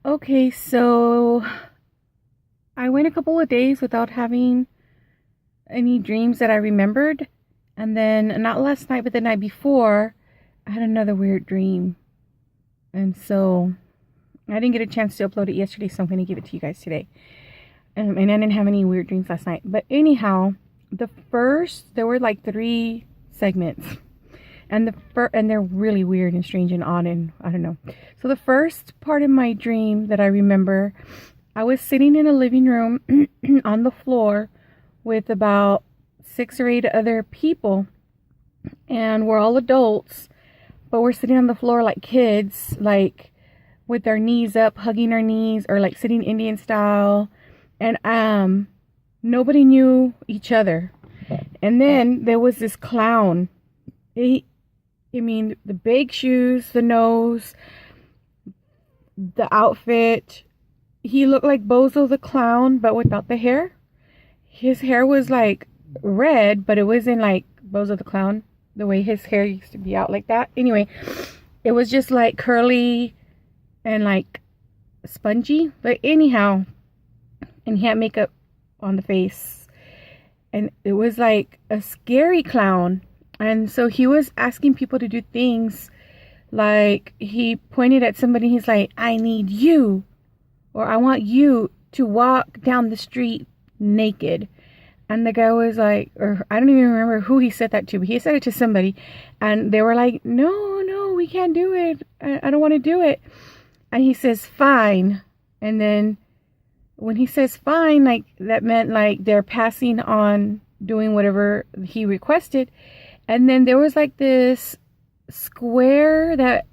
Okay, so I went a couple of days without having any dreams that I remembered. And then, not last night, but the night before, I had another weird dream. And so I didn't get a chance to upload it yesterday, so I'm going to give it to you guys today. And I didn't have any weird dreams last night. But anyhow, there were like three segments. And they're really weird and strange and odd, and I don't know. So the first part of my dream that I remember, I was sitting in a living room on the floor with about 6 or 8 other people, and we're all adults, but we're sitting on the floor like kids, like with our knees up, hugging our knees, or like sitting Indian style, and nobody knew each other. And then there was this clown. The big shoes, the nose, the outfit. He looked like Bozo the Clown, but without the hair. His hair was like red, but it wasn't like Bozo the Clown, the way his hair used to be out like that. Anyway, it was just like curly and like spongy. But anyhow, and he had makeup on the face. And it was like a scary clown. And so he was asking people to do things, like he pointed at somebody. He's like, I need you, or I want you to walk down the street naked. And the guy was like, or I don't even remember who he said that to, but he said it to somebody. And they were like, no, we can't do it. I don't want to do it. And he says, fine. And then when he says fine, like that meant like they're passing on doing whatever he requested. And then there was like this square that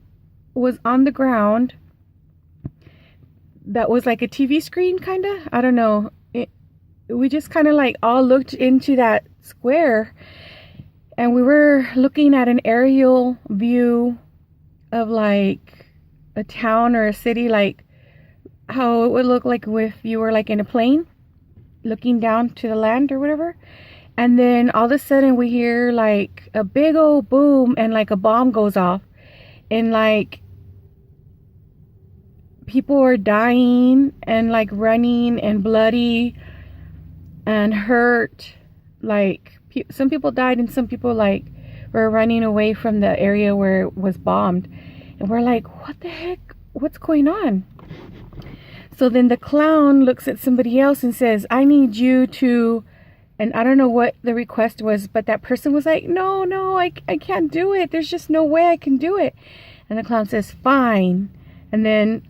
was on the ground that was like a TV screen, kind of. I don't know. We just kind of like all looked into that square, and we were looking at an aerial view of like a town or a city, like how it would look like if you were like in a plane looking down to the land or whatever. And then all of a sudden we hear like a big old boom, and like a bomb goes off, and like people are dying and like running and bloody and hurt. Like some people died, and some people like were running away from the area where it was bombed. And we're like, what the heck? What's going on? So then the clown looks at somebody else and says, I need you to... And I don't know what the request was, but that person was like, no, I can't do it. There's just no way I can do it. And the clown says, fine. And then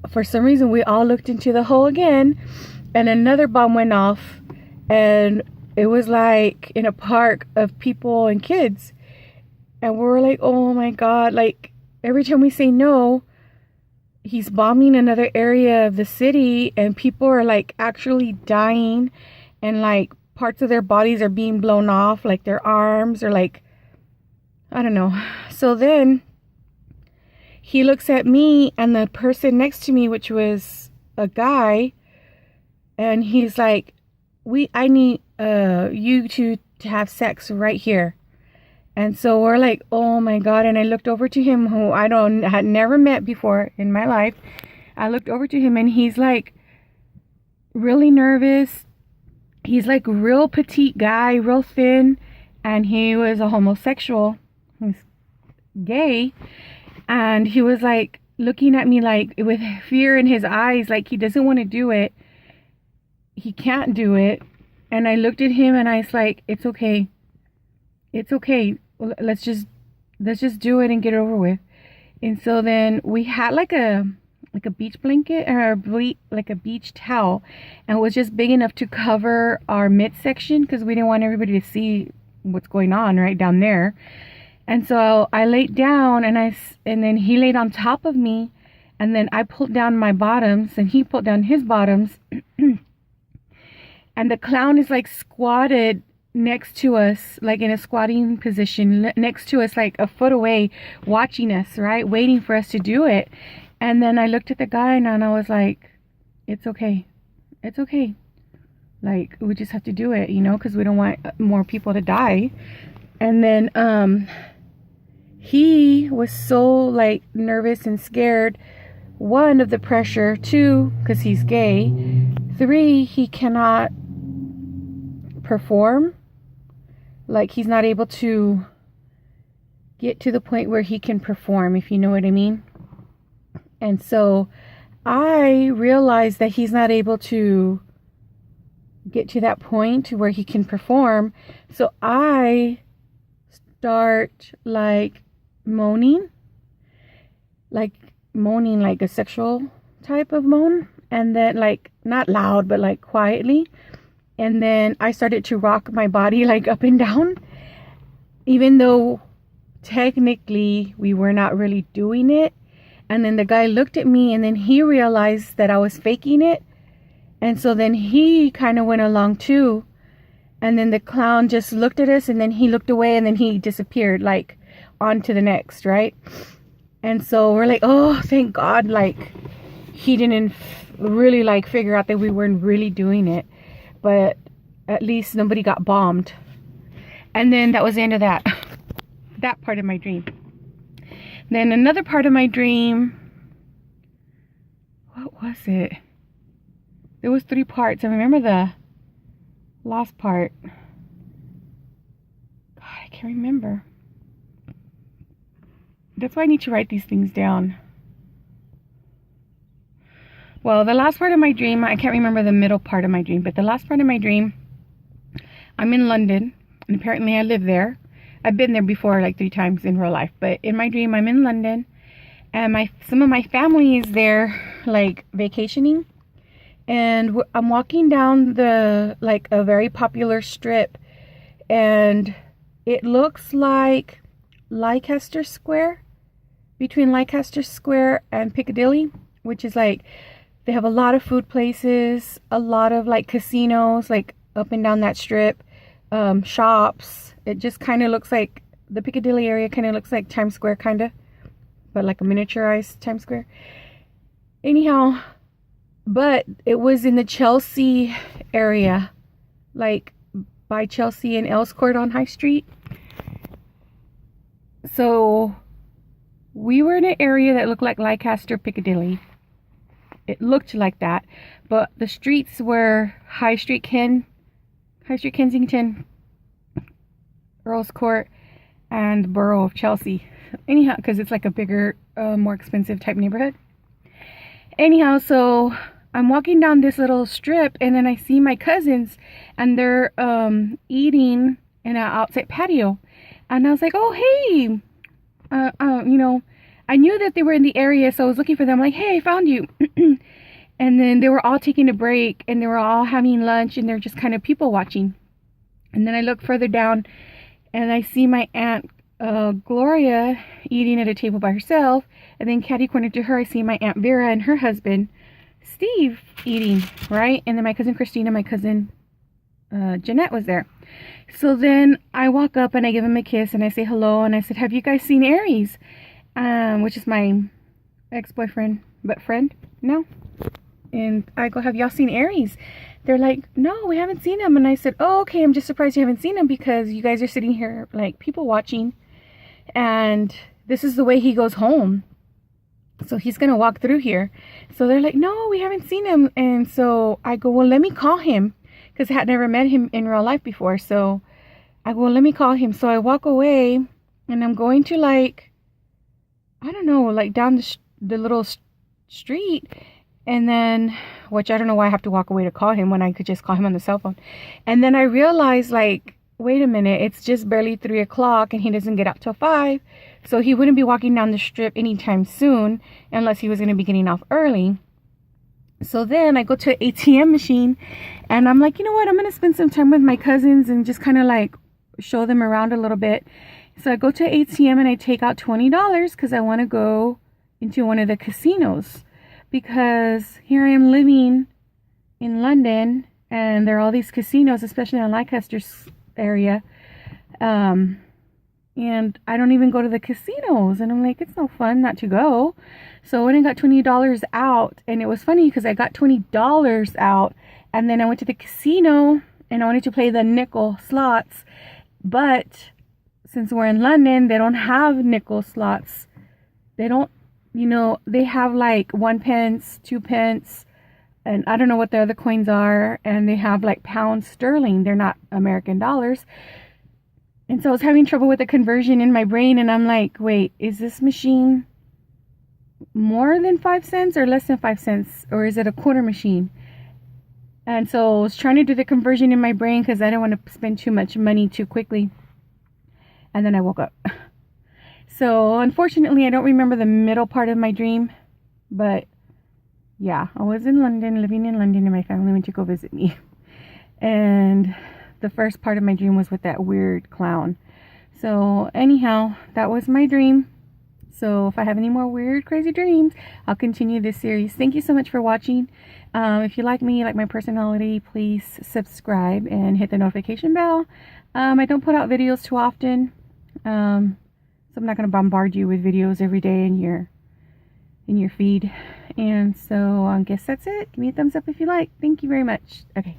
for some reason, we all looked into the hole again, and another bomb went off. And it was like in a park of people and kids. And we were like, oh my God. Like every time we say no, he's bombing another area of the city, and people are like actually dying, and like parts of their bodies are being blown off, like their arms, or like, I don't know. So then he looks at me and the person next to me, which was a guy, and he's like, I need you to have sex right here. And so we're like, oh my God. And I looked over to him, who had never met before in my life. I looked over to him, and he's like really nervous. He's like real petite guy, real thin, and he was a homosexual. He's gay. And he was like looking at me like with fear in his eyes, like he doesn't want to do it. He can't do it. And I looked at him, and I was like, it's okay. It's okay. Let's just do it and get it over with. And so then we had like a beach blanket, or like a beach towel, and it was just big enough to cover our midsection, because we didn't want everybody to see what's going on right down there. And so I laid down, and then he laid on top of me, and then I pulled down my bottoms, and he pulled down his bottoms. And the clown is like squatted next to us, like in a squatting position next to us, like a foot away, watching us, right, waiting for us to do it. And then I looked at the guy, and I was like, it's okay. Like, we just have to do it, because we don't want more people to die. And then he was so like nervous and scared one, of the pressure, two, because he's gay, three, he cannot perform. Like, he's not able to get to the point where he can perform, if you know what I mean. And so I realized that he's not able to get to that point where he can perform. So I start like moaning like a sexual type of moan, and then like not loud but like quietly. And then I started to rock my body like up and down, even though technically we were not really doing it. And then the guy looked at me, and then he realized that I was faking it. And so then he kind of went along too. And then the clown just looked at us, and then he looked away, and then he disappeared, like on to the next, right? And so we're like, oh, thank God, like he didn't really like figure out that we weren't really doing it. But at least nobody got bombed. And then that was the end of that part of my dream. Then another part of my dream, what was it? There was 3 parts. I remember the last part. God, I can't remember. That's why I need to write these things down. Well, the last part of my dream, I can't remember the middle part of my dream, but the last part of my dream, I'm in London, and apparently I live there. I've been there before like 3 times in real life, but in my dream I'm in London, and some of my family is there like vacationing, and I'm walking down the like a very popular strip, and it looks like Leicester Square, between Leicester Square and Piccadilly, which is like they have a lot of food places, a lot of like casinos like up and down that strip, shops. It just kind of looks like the Piccadilly area, kind of looks like Times Square, kind of, but like a miniaturized Times Square. Anyhow, but it was in the Chelsea area, like by Chelsea and Elscourt on High Street. So we were in an area that looked like Leicester, Piccadilly. It looked like that, but the streets were High Street Kensington, Earl's Court, and Borough of Chelsea. Anyhow, because it's like a bigger, more expensive type neighborhood. Anyhow, so I'm walking down this little strip, and then I see my cousins, and they're eating in an outside patio. And I was like, oh, hey, you know, I knew that they were in the area, so I was looking for them, like, hey, I found you. And then they were all taking a break, and they were all having lunch, and they're just kind of people watching. And then I look further down, and I see my aunt Gloria eating at a table by herself. And then catty corner to her, I see my Aunt Vera and her husband Steve eating, right? And then my cousin Christina, my cousin Jeanette was there. So then I walk up and I give him a kiss and I say hello, and I said, have you guys seen Aries? Which is my ex-boyfriend, but friend now. And I go, have y'all seen Aries? They're like, no, we haven't seen him. And I said, oh, okay, I'm just surprised you haven't seen him, because you guys are sitting here like people watching, and this is the way he goes home. So he's going to walk through here. So they're like, no, we haven't seen him. And so I go, well, let me call him, because I had never met him in real life before. So I go, well, let me call him. So I walk away, and I'm going to like, I don't know, like down the little street. And then, which I don't know why I have to walk away to call him when I could just call him on the cell phone. And then I realized, like, wait a minute, it's just barely 3 o'clock and he doesn't get out till 5. So he wouldn't be walking down the strip anytime soon unless he was going to be getting off early. So then I go to an ATM machine, and I'm like, you know what, I'm going to spend some time with my cousins and just kind of like show them around a little bit. So I go to ATM and I take out $20 because I want to go into one of the casinos. Because here I am living in London, and there are all these casinos, especially in Leicester's area. And I don't even go to the casinos. And I'm like, it's no fun not to go. So I went and got $20 out. And it was funny because I got $20 out. And then I went to the casino and I wanted to play the nickel slots. But since we're in London, they don't have nickel slots. They don't you know, they have like 1 pence, 2 pence, and I don't know what the other coins are, and they have like pounds sterling. They're not American dollars. And so I was having trouble with the conversion in my brain, and I'm like, wait, is this machine more than 5 cents or less than 5 cents, or is it a quarter machine? And so I was trying to do the conversion in my brain because I don't want to spend too much money too quickly. And then I woke up. So unfortunately, I don't remember the middle part of my dream, but yeah, I was in London, living in London, and my family went to go visit me. And the first part of my dream was with that weird clown. So anyhow, that was my dream. So if I have any more weird, crazy dreams, I'll continue this series. Thank you so much for watching. If you like me, like my personality, please subscribe and hit the notification bell. I don't put out videos too often, so I'm not going to bombard you with videos every day in your feed. And so I guess that's it. Give me a thumbs up if you like. Thank you very much. Okay.